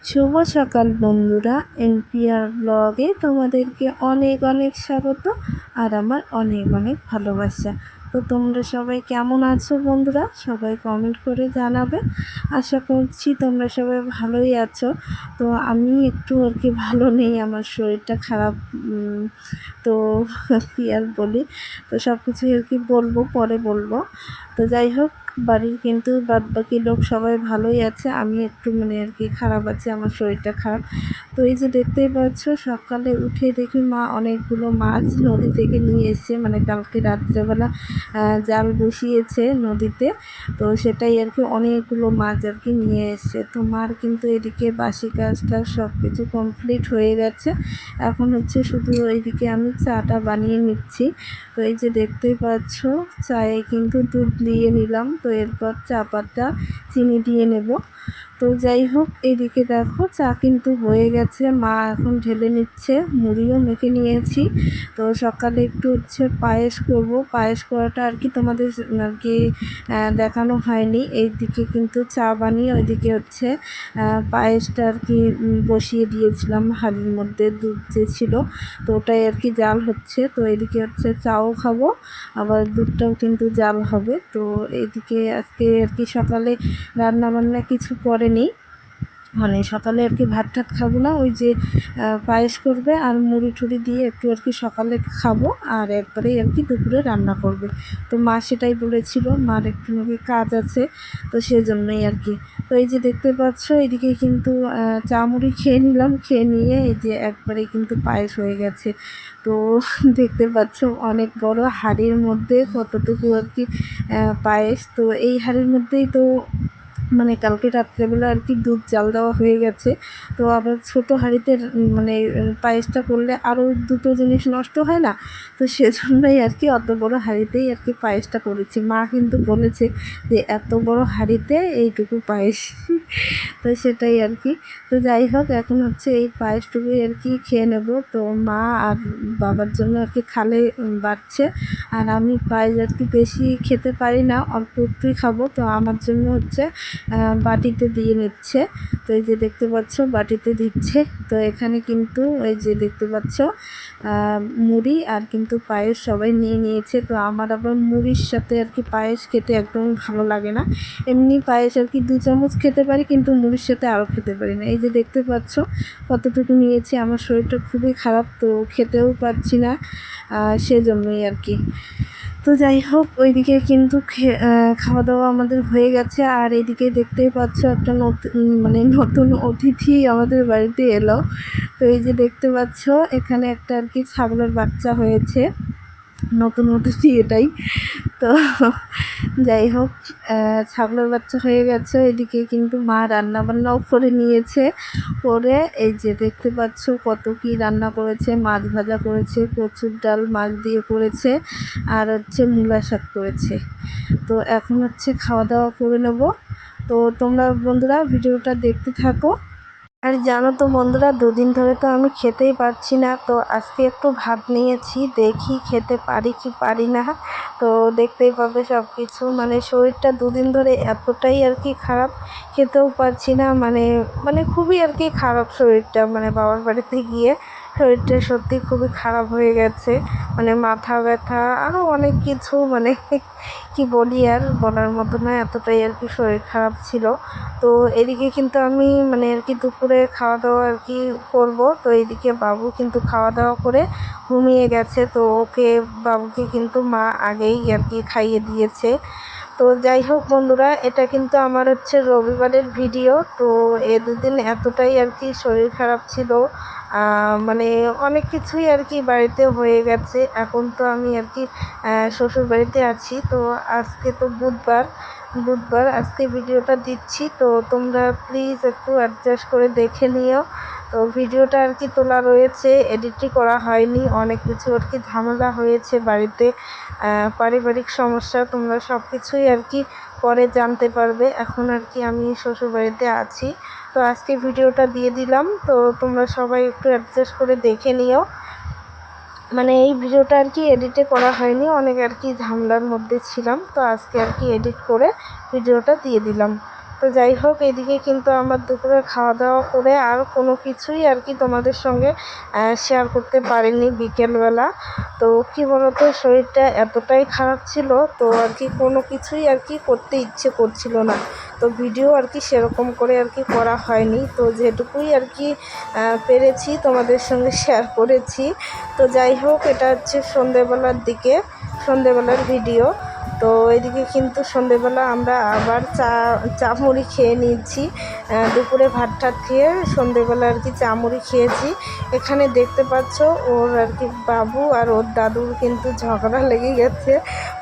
শুভ সকাল বন্ধুরা, এনপিআর ব্লগে তোমাদেরকে অনেক অনেক স্বাগত আর আমার অনেক অনেক ভালোবাসা। তো তোমরা সবাই কেমন আছো বন্ধুরা? সবাই কমেন্ট করে জানাবে। আশা করছি তোমরা সবাই ভালোই আছো। তো আমি একটু আর কি ভালো নেই, আমার শরীরটা খারাপ। তো কী আর বলি, তো সব কিছুই আর কি বলবো, পরে বলবো। তো যাই হোক, বাড়ির কিন্তু বাদবাকি লোক সবাই ভালোই আছে, আমি একটু মানে আর কি খারাপ আছি, আমার শরীরটা খারাপ। তো এই যে দেখতেই পাচ্ছ, সকালে উঠে দেখি মা অনেকগুলো মাছ নদী থেকে নিয়ে এসছে, মানে কালকে রাত্রেবেলা জাল বসিয়েছে নদীতে। তো সেটাই আর কি অনেকগুলো মাছ আর কি নিয়ে এসছে। তো মার কিন্তু এদিকে বাসি কাজটা সব কিছু কমপ্লিট হয়ে গেছে। এখন হচ্ছে শুধু এইদিকে আমি চাটা বানিয়ে নিচ্ছি। তো এই যে দেখতেই পাচ্ছ, চায়ে কিন্তু দুধ দিয়ে নিলাম। তো এরপর চা পাতা চিনি দিয়ে নেব। তো যাই হোক, এদিকে দেখো চা কিন্তু হয়ে গেছে, মা এখন ঢেলে নিচ্ছে। মুড়িও মেখে নিয়েছি। তো সকালে একটু হচ্ছে পায়েস করব। পায়েস করাটা আর কি তোমাদের আর কি দেখানো হয়নি। এইদিকে কিন্তু চা বানিয়ে ওইদিকে হচ্ছে পায়েসটা আর কি বসিয়ে দিয়েছিলাম হাঁড়ির মধ্যে, দুধ যে ছিল। তো ওটাই আর কি জাল হচ্ছে। তো এদিকে হচ্ছে চাও খাবো, আবার দুধটাও কিন্তু জাল হবে। তো এদিকে আজকে আর কি সকালে রান্না বান্না কিছু করেনি, মানে সকালে আর কি ভাত টাত খাবো না, ওই যে পায়েস করবে আর মুড়ি টুড়ি দিয়ে একটু আর কি সকালে খাবো, আর একবারেই আর কি দুপুরে রান্না করবে। তো মা সেটাই বলেছিল, মার একটু নাকি কাজ আছে, তো সেজন্যই আর কি। তো এই যে দেখতে পাচ্ছ, এদিকে কিন্তু চা মুড়ি খেয়ে নিলাম, খেয়ে নিয়ে এই যে একবারেই কিন্তু পায়েস হয়ে গেছে। তো দেখতে পাচ্ছ অনেক বড় হাঁড়ির মধ্যে কতটুকু আর কি পায়েস। তো এই হাঁড়ির মধ্যেই তো মানে কালকে রাত্রেবেলা আর কি দুধ জাল দেওয়া হয়ে গেছে। তো আবার ছোটো হাঁড়িতে মানে পায়েসটা করলে আরও দুটো জিনিস নষ্ট হয় না। তো সেজন্যই আর কি অত বড় হাঁড়িতেই আর কি পায়েসটা করেছি। মা কিন্তু বলেছে যে এত বড় হাঁড়িতে এইটুকু পায়েস। তো সেটাই আর কি। তো যাই হোক, এখন হচ্ছে এই পায়েসটুকুই আর কি খেয়ে নেব। তো মা আর বাবার জন্য আর কি খালে বাড়ছে, আর আমি পায়েস আর কি বেশি খেতে পারি না, অল্প একটুই খাবো। তো আমার জন্য হচ্ছে বাটিতে দিয়ে নিচ্ছে। তো এই যে দেখতে পাচ্ছ বাটিতে দিচ্ছে। তো এখানে কিন্তু এই যে দেখতে পাচ্ছ মুড়ি আর কিন্তু পায়েস সবাই নিয়ে নিয়েছে। তো আমার আবার মুড়ির সাথে আর কি পায়েস খেতে একদম ভালো লাগে না। এমনি পায়েস আর কি 2 চামচ খেতে পারি, কিন্তু মুড়ির সাথে আরও খেতে পারি না। এই যে দেখতে পাচ্ছ কতটুকু নিয়েছি, আমার শরীরটা খুবই খারাপ, তো খেতেও পারছি না, সেজন্যই আর কি। তো যাই হোক, ওইদিকে কিন্তু খাওয়া দাওয়া আমাদের হয়ে গেছে। আর এদিকে দেখতেই পাচ্ছ একটা মানে নতুন অতিথি আমাদের বাড়িতে এলো। তো এই যে দেখতে পাচ্ছ, এখানে একটা আর কি ছাগলের বাচ্চা হয়েছে, নতুন অতিথি এটাই। তো যাই হোক, ছাগলের বাচ্চা হয়ে গেছে। এদিকে কিন্তু মা রান্না বান্নাও করে নিয়েছে। করে এই যে দেখতে পাচ্ছ কত কি রান্না করেছে, মাছ ভাজা করেছে, কচুর ডাল মাছ দিয়ে করেছে, আর হচ্ছে মূলা শাক করেছে। তো এখন হচ্ছে খাওয়া দাওয়া করে নেব। তো তোমরা বন্ধুরা ভিডিওটা দেখতে থাকো। আর জানো তো বন্ধুরা, 2 দিন ধরে তো আমি খেতেই পারছি না। তো আজকে একটু ভাত নিয়েছি, দেখি খেতে পারি কি পারি না। তো দেখতেই পাবে সব কিছু, মানে শরীরটা 2 দিন ধরে এতটাই আর কি খারাপ, খেতেও পারছি না। মানে মানে খুবই আর কি খারাপ শরীরটা, মানে বাবার বাড়িতে গিয়ে শরীরটা সত্যি খুবই খারাপ হয়ে গেছে। মানে মাথা ব্যথা আরও অনেক কিছু, মানে কি বলি, আর বলার মতো না, এতটাই আর কি শরীর খারাপ ছিল। তো এদিকে কিন্তু আমি মানে আর কি দুপুরে খাওয়া দাওয়া আর কি করবো। তো এইদিকে বাবু কিন্তু খাওয়া দাওয়া করে ঘুমিয়ে গেছে। তো ওকে, বাবুকে কিন্তু মা আগেই আর কি খাইয়ে দিয়েছে। তো যাই হোক বন্ধুরা, এটা কিন্তু আমার হচ্ছে রবিবারের ভিডিও। তো 2 দিন এতটাই আর কি শরীর খারাপ ছিল, মানে অনেক কিছুই আর কি বাড়িতে হয়ে গেছে। এখন তো আমি আর কি শ্বশুর বাড়িতে আছি। তো আজকে তো বুধবার আজকে ভিডিওটা দিচ্ছি। তো তোমরা প্লিজ একটু অ্যাডজাস্ট করে দেখে নিও। তো ভিডিওটা আর কি তোলা রয়েছে, এডিটই করা হয়নি, অনেক কিছু আর কি ঝামেলা হয়েছে বাড়িতে, পারিবারিক সমস্যা, তোমরা সব কিছুই আর কি পরে জানতে পারবে। এখন আর কি আমি শ্বশুরবাড়িতে আছি, তো আজকে ভিডিওটা দিয়ে দিলাম। তো তোমরা সবাই একটু অ্যাডজাস্ট করে দেখে নিও। মানে এই ভিডিওটা আর কি এডিটে করা হয়নি, অনেক আর কি ঝামেলার মধ্যে ছিলাম। তো আজকে আর কি এডিট করে ভিডিওটা দিয়ে দিলাম। তো যাই হোক, এদিকে কিন্তু আমার দুপুরে খাওয়া দাওয়া করে আর কোনো কিছুই আর কি তোমাদের সঙ্গে শেয়ার করতে পারিনি বিকেলবেলা। তো কী বলতো, শরীরটা এতটাই খারাপ ছিল, তো আর কি কোনো কিছুই আর কি করতে ইচ্ছে করছিল না। তো ভিডিও আর কি সেরকম করে আর কি করা হয়নি। তো যেটুকুই আর কি পেরেছি তোমাদের সঙ্গে শেয়ার করেছি। তো যাই হোক, এটা হচ্ছে সন্ধেবেলার ভিডিও। তো এদিকে কিন্তু সন্ধেবেলা আমরা আবার চা মুড়ি খেয়ে নিয়েছি। দুপুরে ভাত টাত খেয়ে সন্ধেবেলা আর কি চা মুড়ি খেয়েছি। এখানে দেখতে পাচ্ছ ওর আর কি বাবু আর ওর দাদুর কিন্তু ঝগড়া লেগে গেছে,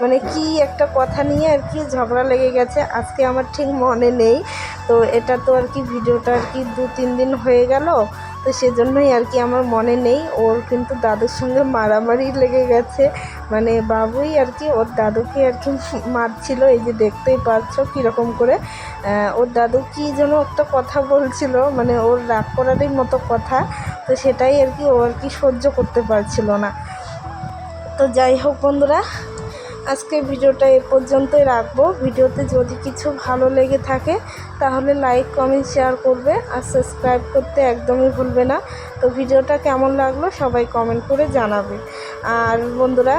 মানে কি একটা কথা নিয়ে আর কি ঝগড়া লেগে গেছে। আজকে আমার ঠিক মনে নেই, তো এটা তো আর কি ভিডিওটা আর কি 2-3 দিন হয়ে গেল, তো সেজন্যই আর কি আমার মনে নেই। ওর কিন্তু দাদুর সঙ্গে মারামারি লেগে গেছে, মানে বাবুই আর কি ওর দাদুকে আর কি মারছিল। এই যে দেখতেই পাচ্ছ কীরকম করে ওর দাদু কী যেন একটা কথা বলছিল, মানে ওর রাগ করারই মতো কথা। তো সেটাই আর কি ও আর কি সহ্য করতে পারছিল না। তো যাই হোক বন্ধুরা, আজকে ভিডিওটা এ পর্যন্তই রাখবো। ভিডিওতে যদি কিছু ভালো লেগে থাকে তাহলে লাইক কমেন্ট শেয়ার করবে, আর সাবস্ক্রাইব করতে একদমই ভুলবে না। তো ভিডিওটা কেমন লাগলো সবাই কমেন্ট করে জানাবে। আর বন্ধুরা,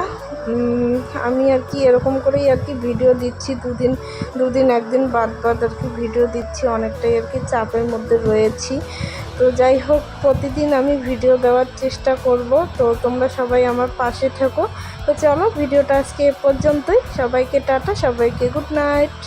আমি আর কি এরকম করেই আর কি ভিডিও দিচ্ছি, দুদিন একদিন বাদ আর কি ভিডিও দিচ্ছি, অনেকটাই আর কি চাপের মধ্যে রয়েছি। তো যাই হোক, প্রতিদিন আমি ভিডিও দেওয়ার চেষ্টা করব। তো তোমরা সবাই আমার পাশে থেকো। তো চলো, ভিডিওটা আজকে এ পর্যন্তই। সবাইকে টাটা, সবাইকে গুড নাইট।